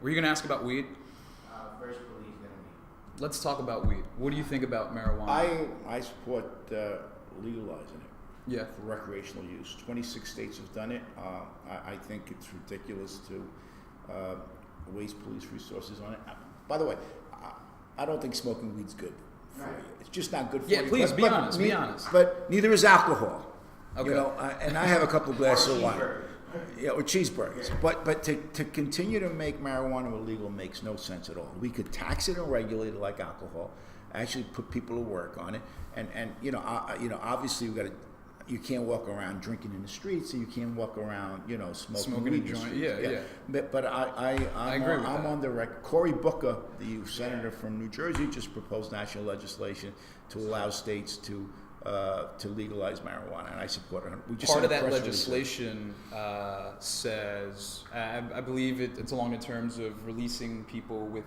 Were you going to ask about weed? First police gonna be. Let's talk about weed. What do you think about marijuana? I support legalizing it. Yeah. For recreational use. 26 states have done it. I think it's ridiculous to waste police resources on it. By the way, I don't think smoking weed's good for you. It's just not good for you. Yeah, please, be honest, be honest. But neither is alcohol. Okay. You know, and I have a couple of glasses of wine. Cheeseburger. Yeah, or cheeseburgers. Yeah. But to continue to make marijuana illegal makes no sense at all. We could tax it and regulate it like alcohol, actually put people to work on it, and obviously you can't walk around drinking in the streets, and you can't walk around smoking weed a in the joint. streets. Yeah. But I'm agree with I'm that. on the record. Cory Booker, the senator from New Jersey, just proposed national legislation to allow states to legalize marijuana, and I support it. We just Part of had a that press release. legislation says, I believe it's along the terms of releasing people with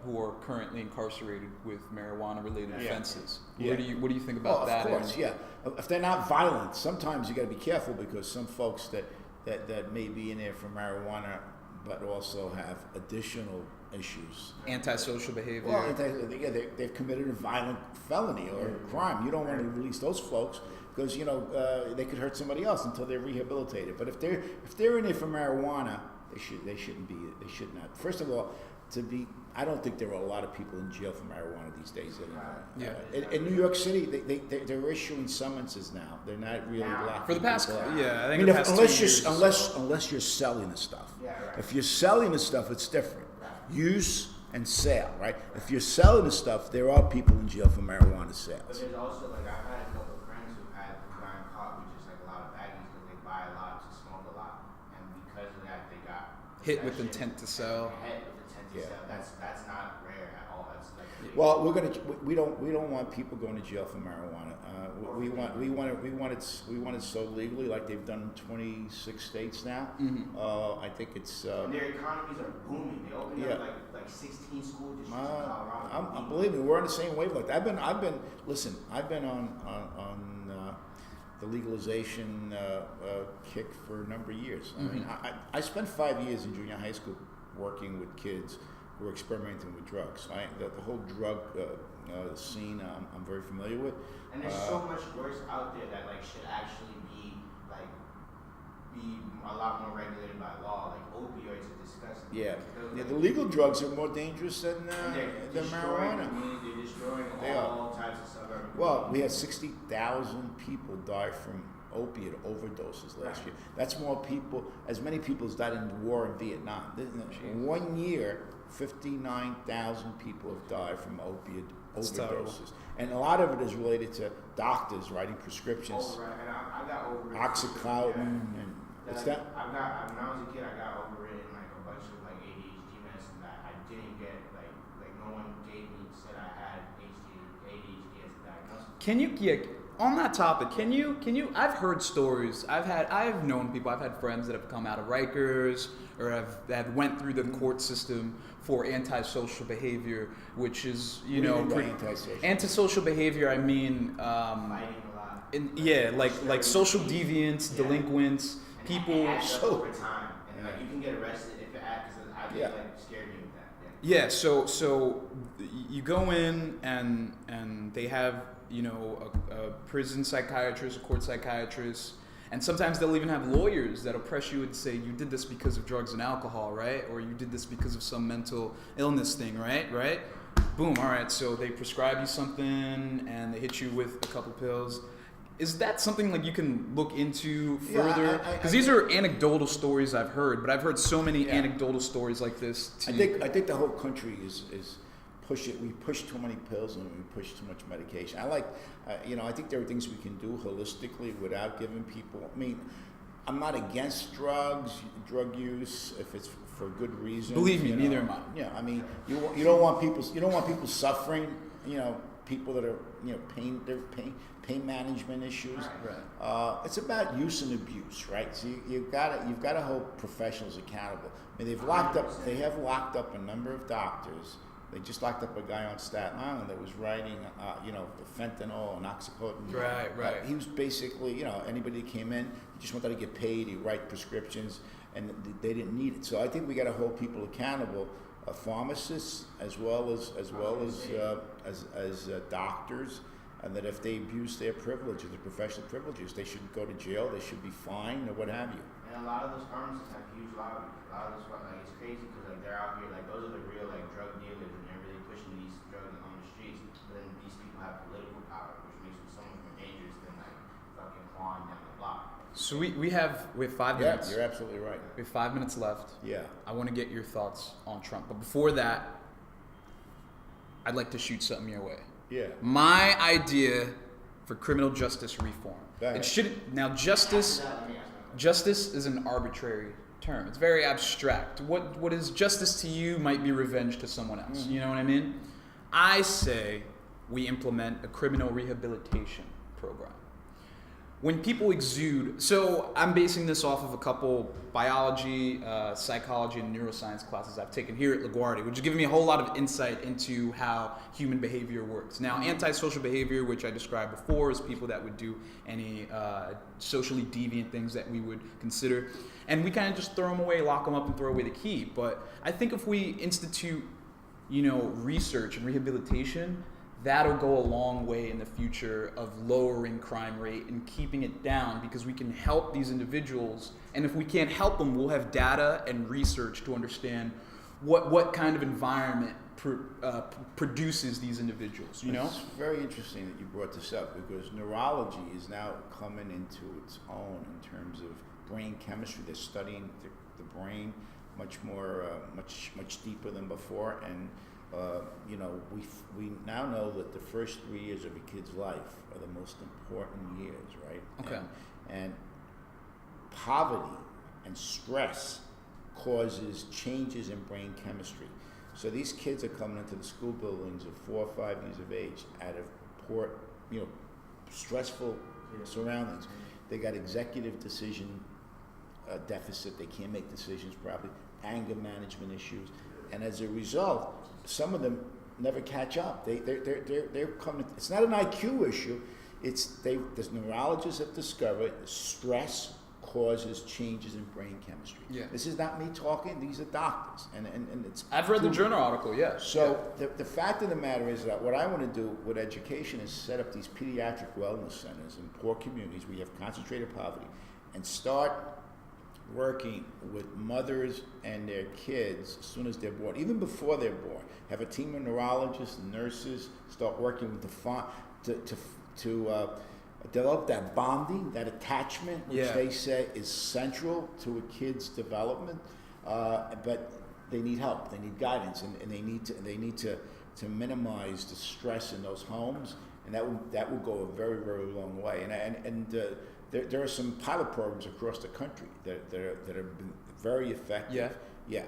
who are currently incarcerated with marijuana-related offenses. Yeah. What do you think about that? Of course, yeah. If they're not violent, sometimes you got to be careful because some folks that may be in there for marijuana, but also have additional issues. Antisocial behavior. Well, they've committed a violent felony or a crime. You don't want to release those folks because they could hurt somebody else until they're rehabilitated. But if they're in there for marijuana, they should not. First of all, I don't think there are a lot of people in jail for marijuana these days anymore. Yeah. In New York City, they're issuing summonses now. They're not really locking For the past, people up. yeah, I think I mean, the past unless you're selling the stuff. Yeah, right. If you're selling the stuff, it's different. Use and sale, right? If you're selling the stuff, there are people in jail for marijuana But sales. there's also I've had a couple of friends who've gotten caught with just a lot of baggies because they buy a lot to smoke a lot, and because of that they got hit with intent to sell. Hit with intent to sell. That's not rare at all. That's like Well, we don't want people going to jail for marijuana. We want it so legally, like they've done in 26 states now. Mm-hmm. I think it's. and their economies are booming. They opened up like 16 school districts in Colorado. Believe me, we're on the same wavelength. I've been on the legalization kick for a number of years. Mm-hmm. I mean, I spent 5 years in junior high school working with kids who were experimenting with drugs. The whole drug scene I'm very familiar with. And there's so much worse out there that should actually be a lot more regulated by law. Like opioids are disgusting. Yeah, the legal drugs are more dangerous than marijuana. They're destroying all types of suburbs. Well, we had 60,000 people die from opiate overdoses last year. That's as many people as died in the war in Vietnam. In 1 year, 59,000 people have died from opiate overdoses. And a lot of it is related to doctors writing prescriptions. Oh, right. And I got over it. Oxycontin and what's that? When I was a kid, I got over it in a bunch of ADHD medicine that I didn't get. Like no one said I had ADHD as a diagnosis. Can you on that topic? Can you? I've heard stories. I've known people. I've had friends that have come out of Rikers or have went through the court system for antisocial behavior, which is antisocial behavior. I mean, Fighting a lot. like social deviants, delinquents, people. It adds up over time, and you can get arrested if it adds. Because I get scared me with that. Yeah. So you go in and they have a prison psychiatrist, a court psychiatrist. And sometimes they'll even have lawyers that'll press you and say, you did this because of drugs and alcohol, right? Or you did this because of some mental illness thing, right? Boom, all right, so they prescribe you something and they hit you with a couple pills. Is that something you can look into further? Because these are anecdotal stories I've heard, but I've heard so many anecdotal stories like this. I think the whole country is we push too many pills and we push too much medication. I think there are things we can do holistically without giving people. I mean, I'm not against drug use if it's for good reason. Believe me, neither am I. Yeah, I mean, you don't want people suffering. People that are pain management issues. Right. It's about use and abuse, right? So you've got to hold professionals accountable. I mean, they have locked up a number of doctors. They just locked up a guy on Staten Island that was writing, the fentanyl and oxycontin. Right. He was basically, anybody that came in, he just wanted to get paid. He'd write prescriptions, and they didn't need it. So I think we got to hold people accountable, pharmacists as well as doctors, and that if they abuse their privileges, their professional privileges, they should go to jail, they should be fined, or what have you. And a lot of those pharmacists have huge lobbies. A lot of those, like, it's crazy because like they're out here, like those are the real like drug dealers, and they're really pushing these drugs on the streets. But then these people have political power, which makes them so much more dangerous than like fucking clawing down the block. So we have 5 minutes. Yeah, you're absolutely right. We have 5 minutes left. Yeah. I want to get your thoughts on Trump, but before that, I'd like to shoot something your way. Yeah. My idea for criminal justice reform. It shouldn't. Now, justice is an arbitrary term. It's very abstract. What is justice to you might be revenge to someone else. You know what I mean? I say we implement a criminal rehabilitation program. When people exude, so I'm basing this off of a couple biology, psychology, and neuroscience classes I've taken here at LaGuardia, which has given me a whole lot of insight into how human behavior works. Now, antisocial behavior, which I described before, is people that would do any socially deviant things that we would consider. And we kind of just throw them away, lock them up, and throw away the key. But I think if we institute, research and rehabilitation, that'll go a long way in the future of lowering crime rate and keeping it down, because we can help these individuals. And if we can't help them, we'll have data and research to understand what kind of environment produces these individuals, It's very interesting that you brought this up, because neurology is now coming into its own in terms of brain chemistry. They're studying the brain much more, much deeper than before. And we now know that the first 3 years of a kid's life are the most important years, right? Okay. And poverty and stress causes changes in brain chemistry. So these kids are coming into the school buildings at 4 or 5 years of age out of poor, stressful surroundings. They got executive decision deficit. They can't make decisions properly. Anger management issues, and as a result, some of them never catch up. They're coming. It's not an IQ issue. The neurologists have discovered stress causes changes in brain chemistry. Yeah. This is not me talking. These are doctors, and it's. I've read the journal article. Yeah. So the fact of the matter is that what I want to do with education is set up these pediatric wellness centers in poor communities where you have concentrated poverty, and start working with mothers and their kids as soon as they're born, even before they're born. Have a team of neurologists and nurses start working with to develop that bonding, that attachment, which they say is central to a kid's development. But they need help, they need guidance, and they need to minimize the stress in those homes, and that will go a very, very long way. There are some pilot programs across the country that have been very effective. Yeah.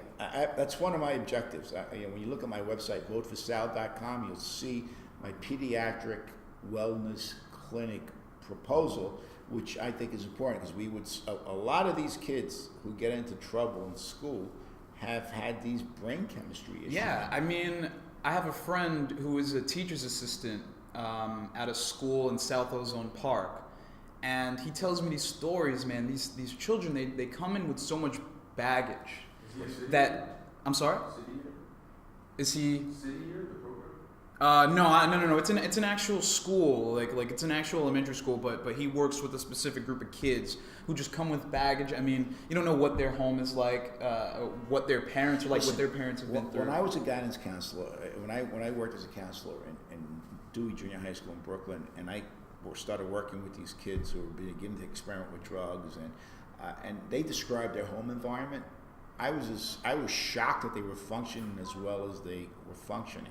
That's one of my objectives. When you look at my website, voteforsal.com, you'll see my pediatric wellness clinic proposal, which I think is important, because a lot of these kids who get into trouble in school have had these brain chemistry issues. Yeah, I mean, I have a friend who is a teacher's assistant at a school in South Ozone Park. And he tells me these stories, man. These children, they come in with so much baggage that. I'm sorry? Is he? No. It's an actual school, like it's an actual elementary school, but he works with a specific group of kids who just come with baggage. I mean, you don't know what their home is like, what their parents are like, what their parents have been through. When I was a guidance counselor, when I worked as a counselor in Dewey Junior High School in Brooklyn, and I started working with these kids who were beginning to experiment with drugs, and they described their home environment. I was shocked that they were functioning as well as they were functioning.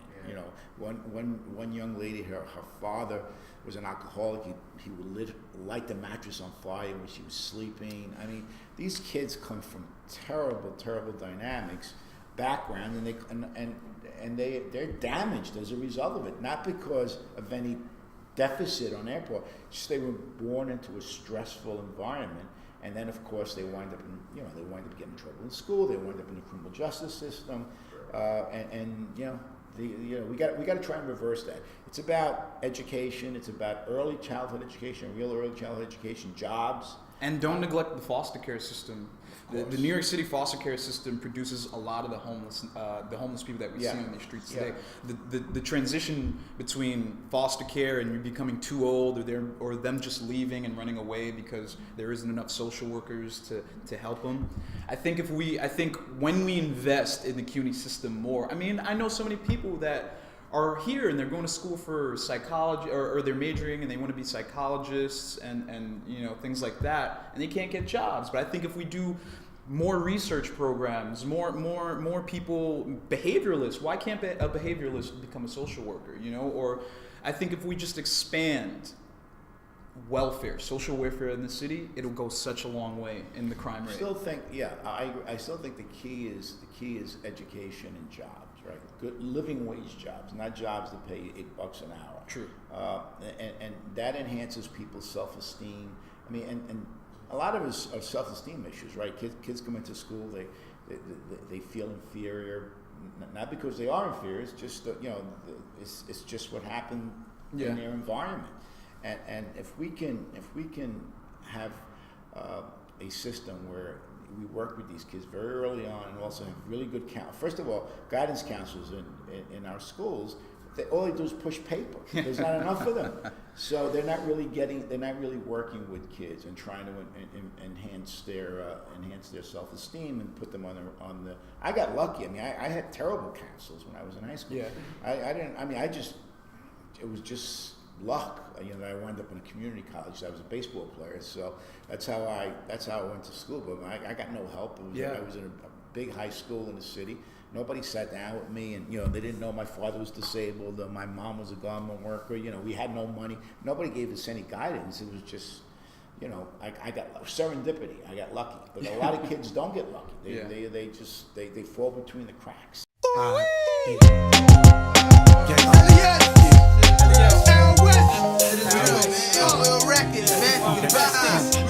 One young lady, her father was an alcoholic. He would light the mattress on fire when she was sleeping. I mean, these kids come from terrible dynamics, background, and they're damaged as a result of it, not because of any deficit on their part. Just they were born into a stressful environment, and then of course they wind up getting in trouble in school. They wind up in the criminal justice system, we got to try and reverse that. It's about education. It's about early childhood education, real early childhood education, jobs. And don't neglect the foster care system. The New York City foster care system produces a lot of the homeless people that we see on the streets today. The transition between foster care and you becoming too old, or them just leaving and running away because there isn't enough social workers to help them. I think when we invest in the CUNY system more, I mean, I know so many people that are here and they're going to school for psychology, or they're majoring and they want to be psychologists and things like that, and they can't get jobs. But I think if we do more research programs, more people, behavioralists, why can't a behavioralist become a social worker? Or I think if we just expand social welfare in the city, it'll go such a long way in the crime rate. I still think the key is education and jobs. Right, good living wage jobs, not jobs that pay $8 an hour. True. And that enhances people's self-esteem. I mean, and a lot of us are self-esteem issues, right? Kids come into school, they feel inferior, not because they are inferior. It's just it's just what happened in their environment. And if we can have a system where we work with these kids very early on, and also have really good first of all, guidance counselors in our schools. All they do is push paper. There's not enough for them, so they're not really working with kids and trying to enhance their self-esteem and put them on the. I got lucky. I mean, I had terrible counselors when I was in high school. Yeah. It was just luck. I wound up in a community college. I was a baseball player, so that's how I went to school. But I got no help. I was in a big high school in the city. Nobody sat down with me, and they didn't know my father was disabled. My mom was a garment worker. We had no money. Nobody gave us any guidance. It was just, I got serendipity. I got lucky. But a lot of kids don't get lucky. They fall between the cracks. Records, man.